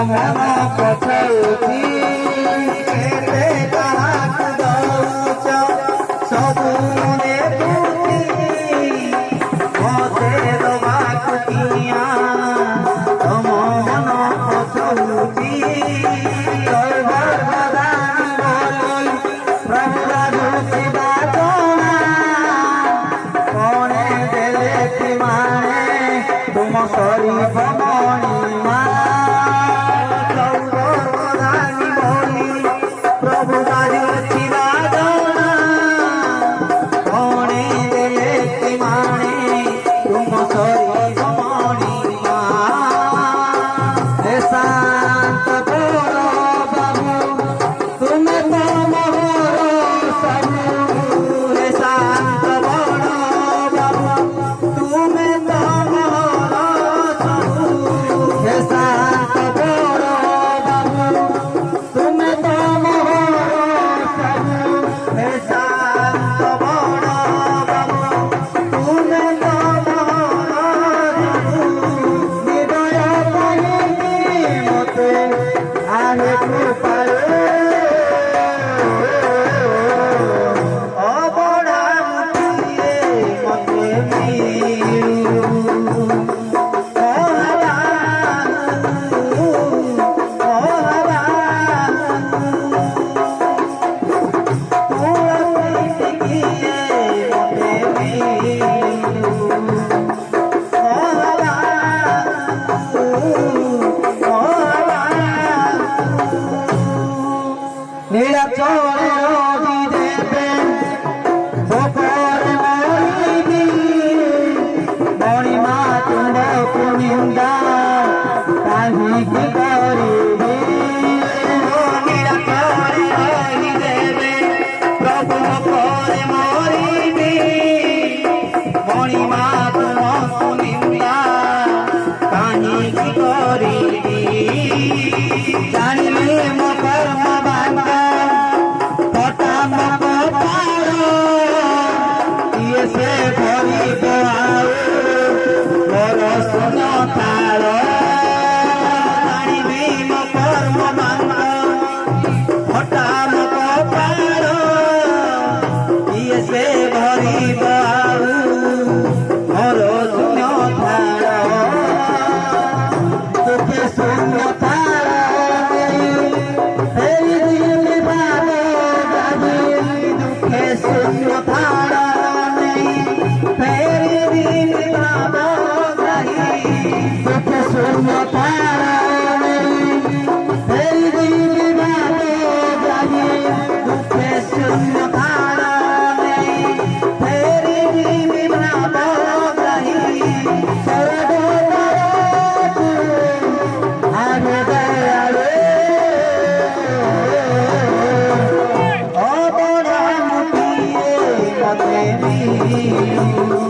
मन पछाउची केते काहाकु दउच सबु मने तुती मते दबाकु किया तम मन पछाउची सर्वदानी बोली प्रभु राजू शिवा जना कोणे देले माने तुम सरी भमणी मा सर्वदानी बोली प्रभु राजू शिवा जना कोणे देले माने तुम सरी भमणी मा हे शांत बोलो बाबू तुम्हें तो मोहरो सबू हे शांत बोलो बाबू तुम्हें तो मोहरो सबू हे शांत बोलो बाबू तुम्हें तो मोहरो सबू हे शांत बोलो बाबू तुम्हें तो मोहरो सबू हृदय पानी मते आने कृपाए अबड़ा मुठिए मते मिलू नीलाचल देवे गोपर मरिबी मणिमा तुमको निंदा काहिकी करिबी नीलाचल देवे प्रभु गोपर मरिबी मणिमा तुमको निंदा काहिकी करिबी जानिले मो कर्म बांधा से भरी बोआओ मोर सुन तार जानिबी मो कर्म बांध फटा मो कपाल ये से भरी बोआओ मोर सुन तार दुखे सुन तार तेरी दिल बाबो जागी दुखे सुन तार Thank you.